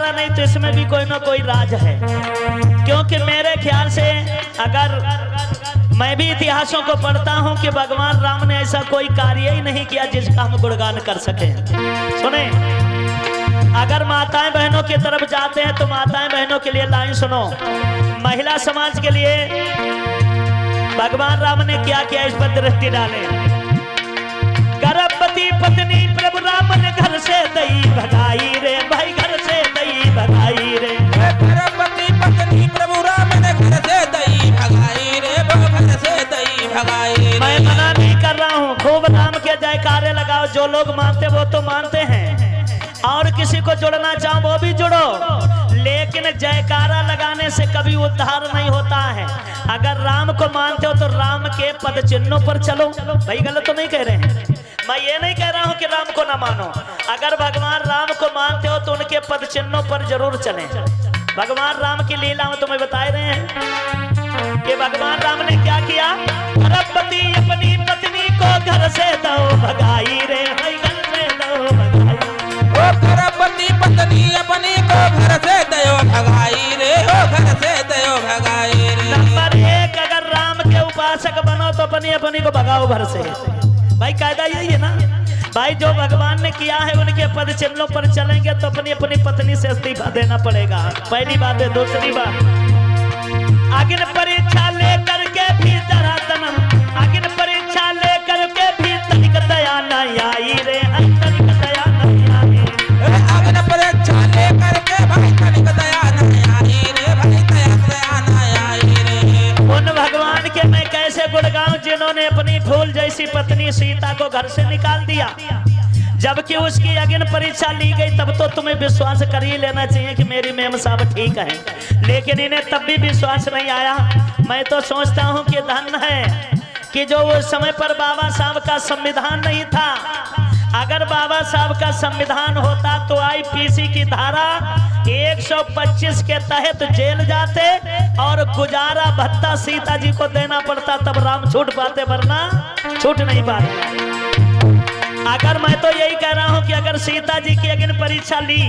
रहा नहीं तो इसमें भी कोई ना कोई राज है। क्योंकि मेरे ख्याल से अगर मैं भी इतिहासों को पढ़ता हूं कि भगवान राम ने ऐसा कोई कार्य ही नहीं किया जिसका हम गुणगान कर सके। सुने, अगर माताएं बहनों की तरफ जाते हैं तो माताएं बहनों के लिए लाइन सुनो। महिला समाज के लिए भगवान राम ने क्या किया इस पर दृष्टि डाले। गर्भवती पत्नी प्रभु राम ने घर से दई भगाई रे भाई, घर से दई भगाई रे। गर्भवती पत्नी प्रभु राम ने घर से दई भगाई रे, घर से दई भगाई रे। मैं मना नहीं कर रहा हूँ, खूब राम के जयकारे लगाओ। जो लोग मानते वो तो मानते हैं, और किसी को जुड़ना चाहो वो भी जुड़ो, लेकिन जयकारा लगाने से कभी उद्धार नहीं होता है। अगर राम को मानते हो तो राम के पद चिन्हों पर चलो। भाई गलत तो नहीं कह रहे हैं, मैं ये नहीं कह रहा हूँ कि राम को ना मानो। अगर भगवान राम को मानते हो तो उनके पद चिन्हों पर जरूर चलें। भगवान राम की लीला में तुम्हें बता रहे हैं कि भगवान राम ने क्या किया। गर्भवती अपनी पत्नी को घर से दो भगाई रे, घर से दो भगाई। गर्भवती पत्नी अपनी को घर से दयो भगाई रे, घर से दयो भगाई रे। नंबर 1, अगर राम के उपासक बनो तो अपनी अपनी को भगाओ घर से। भाई कायदा यही है ना भाई, जो भगवान ने किया है उनके पद चिन्हों पर चलेंगे तो अपनी अपनी पत्नी से इस्तीफा देना पड़ेगा। पहली बात है। दूसरी बात, अग्नि परीक्षा लेकर के भी धरातनम, अग्नि परीक्षा लेकर के भी तनिक दया नहीं आई रे, तनिक दया नहीं आई। अग्नि परीक्षा लेकर के भाई तनिक दया नहीं आई रे, भाई दया नहीं आई रे। उन भगवान के मैं कैसे गुण गाऊं जिन्होंने अपनी फूल जैसी पत्नी सीता को घर से निकाल दिया, जबकि उसकी अग्नि परीक्षा ली गई। तब तो तुम्हें विश्वास कर ही लेना चाहिए कि मेरी मेम साहब ठीक है, लेकिन इन्हें तब भी विश्वास नहीं आया। मैं तो सोचता हूं कि धन्य है कि जो उस समय पर बाबा साहब का संविधान नहीं था। अगर बाबा साहब का संविधान होता तो आईपीसी की धारा 125 के तहत जेल जाते और गुजारा भत्ता सीता जी को देना पड़ता, तब राम छूट पाते, वरना छूट नहीं पाते। अगर मैं तो यही कह रहा हूं कि अगर सीता जी की अग्नि परीक्षा ली,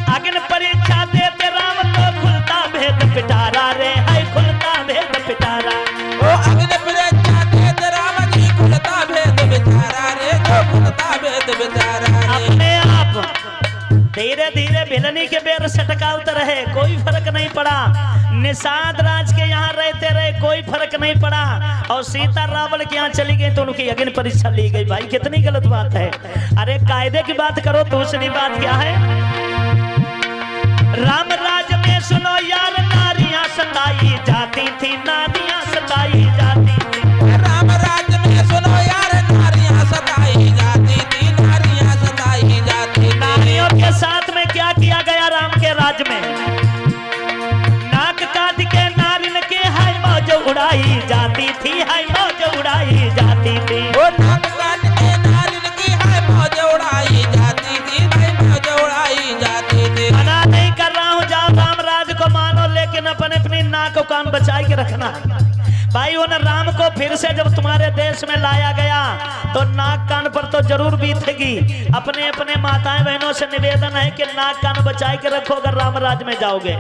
अग्नि परीक्षा देते राम तो खुलता भेद पिटारा रे, है खुलता भेद पिटारा। ओ अग्नि परीक्षा देते राम जी खुलता भेद बिचारा रे, तो खुलता भेद बिचारा रे। अपने आप धीरे धीरे भिलनी के बेर सटकावत रहे, कोई फर्क नहीं पड़ा। निषाद राज के यहाँ रहते रहे, कोई फर्क नहीं पड़ा। और सीता रावण के यहाँ चली गई तो उनकी अग्नि परीक्षा ली गई। भाई कितनी गलत बात है। अरे कायदे की बात करो। दूसरी बात क्या है, राम राज में सुनो यार, नारियां सताई जाती थी, नारियां सताई जाती थी। राम राज में सुनो यार, नारियां सताई जाती थी, नारियां सताई जाती थी। नारियों के साथ में क्या किया गया राम के राज में, नाक काट के नारिन के हाय मौज उड़ाई जाती थी, हाय मौज उड़ाई जाती थी। ओ नाक काट के नारिन की हाय मौज उड़ाई जाती थी, हाय मौज उड़ाई जाती थी। मना नहीं कर रहा हूँ, जाओ राम राज को मानो, लेकिन अपने अपनी नाक कान बचा के रखना। भाई उन राम को फिर से जब तुम्हारे देश में लाया गया तो नाक कान पर तो जरूर बीतेगी। अपने अपने माताएं बहनों से निवेदन है कि नाक कान बचा के रखो अगर राम राज में जाओगे।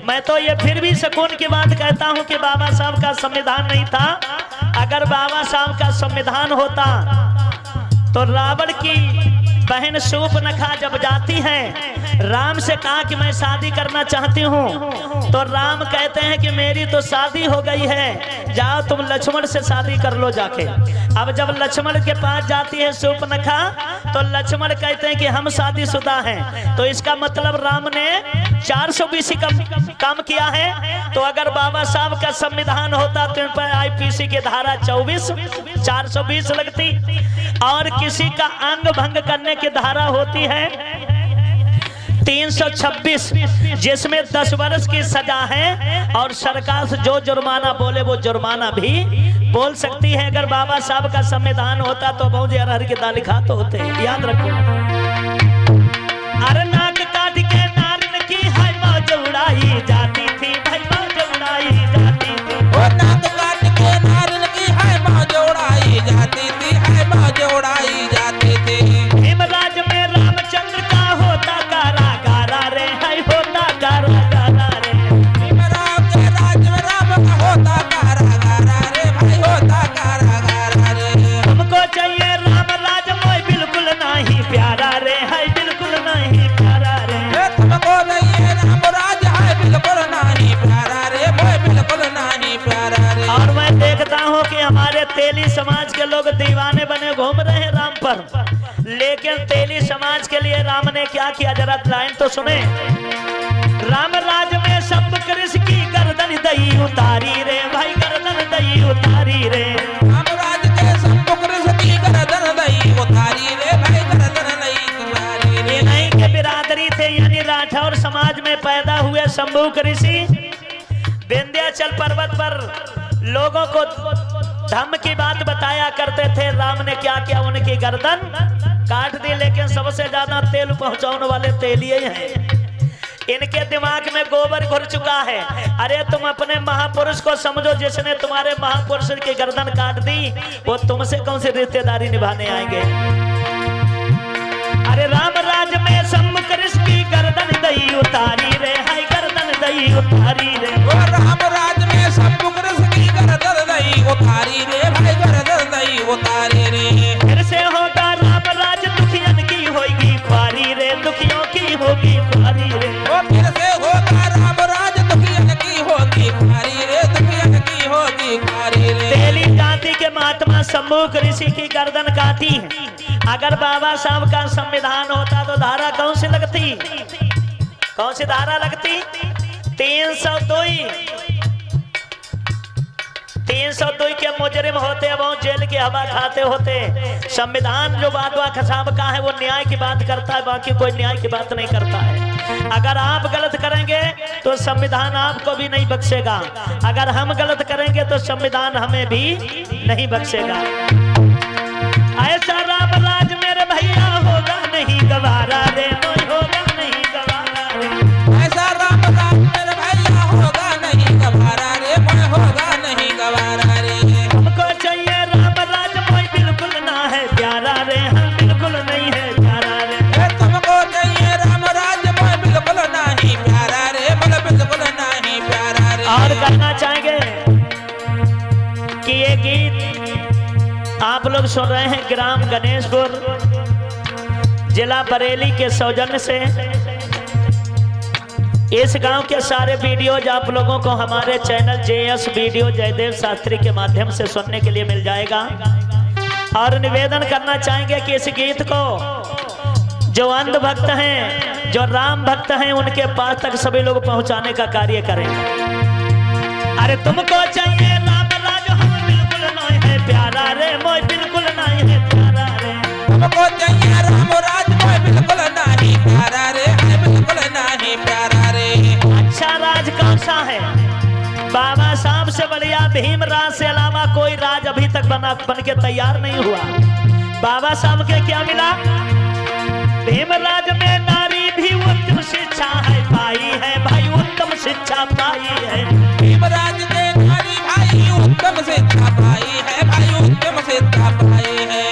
मैं तो ये फिर भी सुकून की बात कहता हूँ कि बाबा साहब का संविधान नहीं था। अगर बाबा साहब का संविधान होता तो रावण की बहन शूर्पणखा जब जाती है, राम से कहा कि मैं शादी करना चाहती हूँ, तो राम कहते हैं कि मेरी तो शादी हो गई है, जाओ तुम लक्ष्मण से शादी कर लो जाके। अब जब लक्ष्मण के पास जाती है शूर्पणखा तो लक्ष्मण कहते हैं कि हम शादीशुदा हैं। तो इसका मतलब राम ने 420 कम किया है। तो अगर बाबा साहब का संविधान होता तो इन पर आईपीसी की धारा 24 420 लगती, और किसी का अंग भंग करने की धारा होती है 326, जिसमें 10 वर्ष की सजा है, और सरकार से जो जुर्माना बोले वो जुर्माना भी बोल सकती है। अगर बाबा साहब का संविधान होता तो बहुत हर की दाल खाते होते, याद रखो। अरे नाक काट के नारिन की हाय मौज उड़ाई जाती थी, भाई मौज उड़ाई जाती थी। ओ नाक काट के नारिन की हाय मौज उड़ाई जाती थी, हाय मौज उड़ाई जाती थी। हिमराज में रामचंद्र का होता का तेली समाज के लोग दीवाने बने घूम रहे हैं राम पर, लेकिन तेली समाज के लिए राम ने क्या किया, जरा लाइन तो सुने। राम राज में शंभ कृष की गर्दन दई उतारी रे भाई, गर्दन दई उतारी रे। राम राज के शंभ कृष की गर्दन दई उतारी रे भाई, गर्दन दई उतारी रे। नहीं के बिरादरी थे, यानी राठौर समाज में पैदा हुए शंभू ऋषि विंध्याचल पर्वत पर लोगों को धम्म की बात बताया करते थे। राम ने क्या किया, उनकी गर्दन काट दी। लेकिन सबसे ज्यादा तेल पहुंचाने वाले तेलिए हैं। इनके दिमाग में गोबर घुर चुका है। अरे तुम अपने महापुरुष को समझो, जिसने तुम्हारे महापुरुष की गर्दन काट दी, वो तुमसे कौन सी रिश्तेदारी निभाने आएंगे। अरे राम राज में शंभ कृष की गर्दन दई उतारी रे, हाय गर्दन दई उतारी रे। ओ राम राज में शंभ कृष की गर्दन दई उतारी रे भाई, गर्दन दई उतारी रे। फिर से होगा राम राज, दुखियन की होगी ख्वारी रे, दुखियों की होगी ख्वारी रे। ओ फिर से होगा राम राज, दुखियन की होगी ख्वारी रे, दुखियन की होगी ख्वारी रे। तेली जाति के महात्मा शंभू ऋषि की गर्दन काटी। अगर बाबा साहब का संविधान होता तो धारा कौन सी लगती, कौन सी धारा लगती? 302 के मुजरिम होते, अब जेल की हवा खाते होते। संविधान जो बादवा खसाब का है वो न्याय की बात करता है, बाकी कोई न्याय की बात नहीं करता है। अगर आप गलत करेंगे तो संविधान आपको भी नहीं बख्शेगा, अगर हम गलत करेंगे तो संविधान हमें भी नहीं बख्शेगा। ऐसा राम राज मेरे भैया होगा नहीं गवारा रे, होगा नहीं गवारा रे। ऐसा राम राज मेरे भैया होगा नहीं गवारा रे, होगा नहीं गवारा रे। हमको चाहिए राम राज, कोई बिल्कुल ना है प्यारा रे, हम बिल्कुल नहीं है प्यारा रे। तुमको चाहिए राम राज, कोई बिल्कुल नहीं प्यारा रे, बिल्कुल नहीं प्यारा रे। और कहना चाहेंगे कि ये गीत आप लोग सुन रहे हैं ग्राम गणेशपुर, जिला बरेली के सौजन्य से। इस गांव के सारे वीडियोज आप लोगों को हमारे channel JS video Jaidev Shastri के माध्यम से सुनने के लिए मिल जाएगा। और निवेदन करना चाहेंगे कि इस गीत को जो अंध भक्त हैं, जो राम भक्त हैं, उनके पास तक सभी लोग पहुंचाने का कार्य करें। अरे तुमको चाहिए राम राज, हम बिल्कुल नहीं है प्यारा रे, मोय बिल्कुल नहीं है प्यारा रे। तुमको चाहिए राम राज, कोई बिल्कुल नहीं प्यारा रे, बिल्कुल नहीं प्यारा रे। अच्छा राज कौन सा है? बाबा साहब से बढ़िया भीम राज से अलावा कोई राज अभी तक बन के तैयार नहीं हुआ। बाबा साहब के क्या मिला? भीम राज में नारी भी उत्तम शिक्षा है पाई है भाई, उत्तम शिक्षा पाई है। भीम राज के नारी भाई उत्तम शिक्षा पाई है भाई, उत्तम शिक्षा पाई है।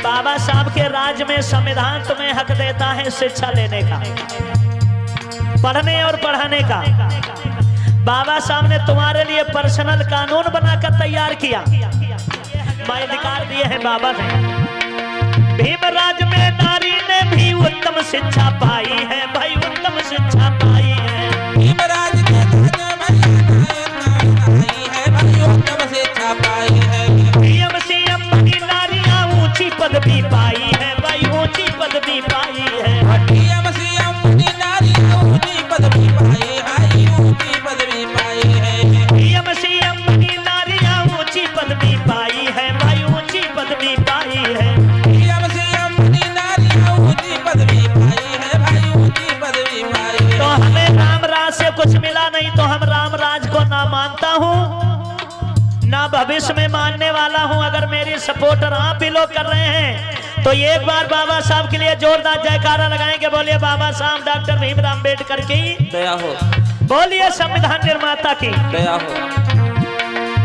बाबा साहब के राज में संविधान तुम्हें हक देता है शिक्षा लेने का, पढ़ने और पढ़ाने का। बाबा साहब ने तुम्हारे लिए पर्सनल कानून बनाकर तैयार किया, अधिकार दिए हैं बाबा ने। भीम राज में नारी ने भी उत्तम शिक्षा पाई है भाई, उत्तम शिक्षा पाई है। भीम राज के भाई उत्तम शिक्षा पाई है। PM CM बनी नारियां ऊंची पदवी पाई है भाई, ऊंची पदवी पाई है। PM CM बनी नारियां ऊंची पदवी पाई है, ऊंची पदवी पाई है। PM CM बनी नारियां ऊंची पदवी पाई है भाई, ऊंची पदवी पाई है। PM CM बनी नारियां ऊंची पदवी पाई है भाई, ऊंची पदवी पाई है। तो हमें राम राज से कुछ मिला नहीं तो हम राम राज को ना मानता हूँ ना भविष्य में मानने वाला हूँ। अगर मेरी सपोर्टर आप भी लोग कर रहे हैं तो एक बार बाबा साहब के लिए जोरदार जयकारा लगाएंगे। बोलिए बाबा साहब डॉक्टर भीमराव अम्बेडकर की दया हो, बोलिए संविधान निर्माता की दया हो।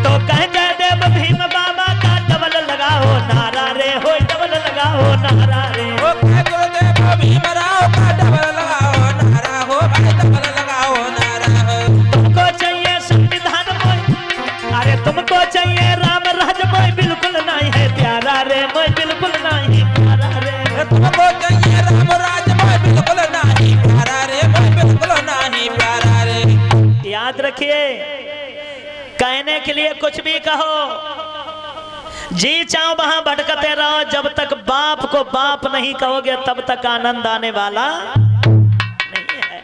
तो कह जयदेव भीम बाबा का डबल लगाओ नारा रे, हो डबल लगाओ नारा रे। ओ गुरुदेव भीमराव का डबल लगाओ नारा हो भाई, डबल लगाओ नारा हो। तुमको चाहिए संविधान मोय, अरे तुमको चाहिए राम राज, मोय बिल्कुल नहीं है प्यारा रे, मोय बिल्कुल नहीं प्यारा रे। तुमको चाहिए राम राज, मोय बिल्कुल नहीं प्यारा रे, मोय बिल्कुल नहीं प्यारा रे। याद रखिए, कहने के लिए कुछ भी कहो, जी चाहो वहां भटकते रहो, जब तक बाप को बाप नहीं कहोगे तब तक आनंद आने वाला नहीं है।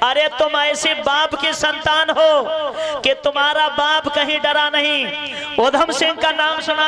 अरे तुम ऐसे बाप की संतान हो कि तुम्हारा बाप कहीं डरा नहीं। उधम सिंह का नाम सुना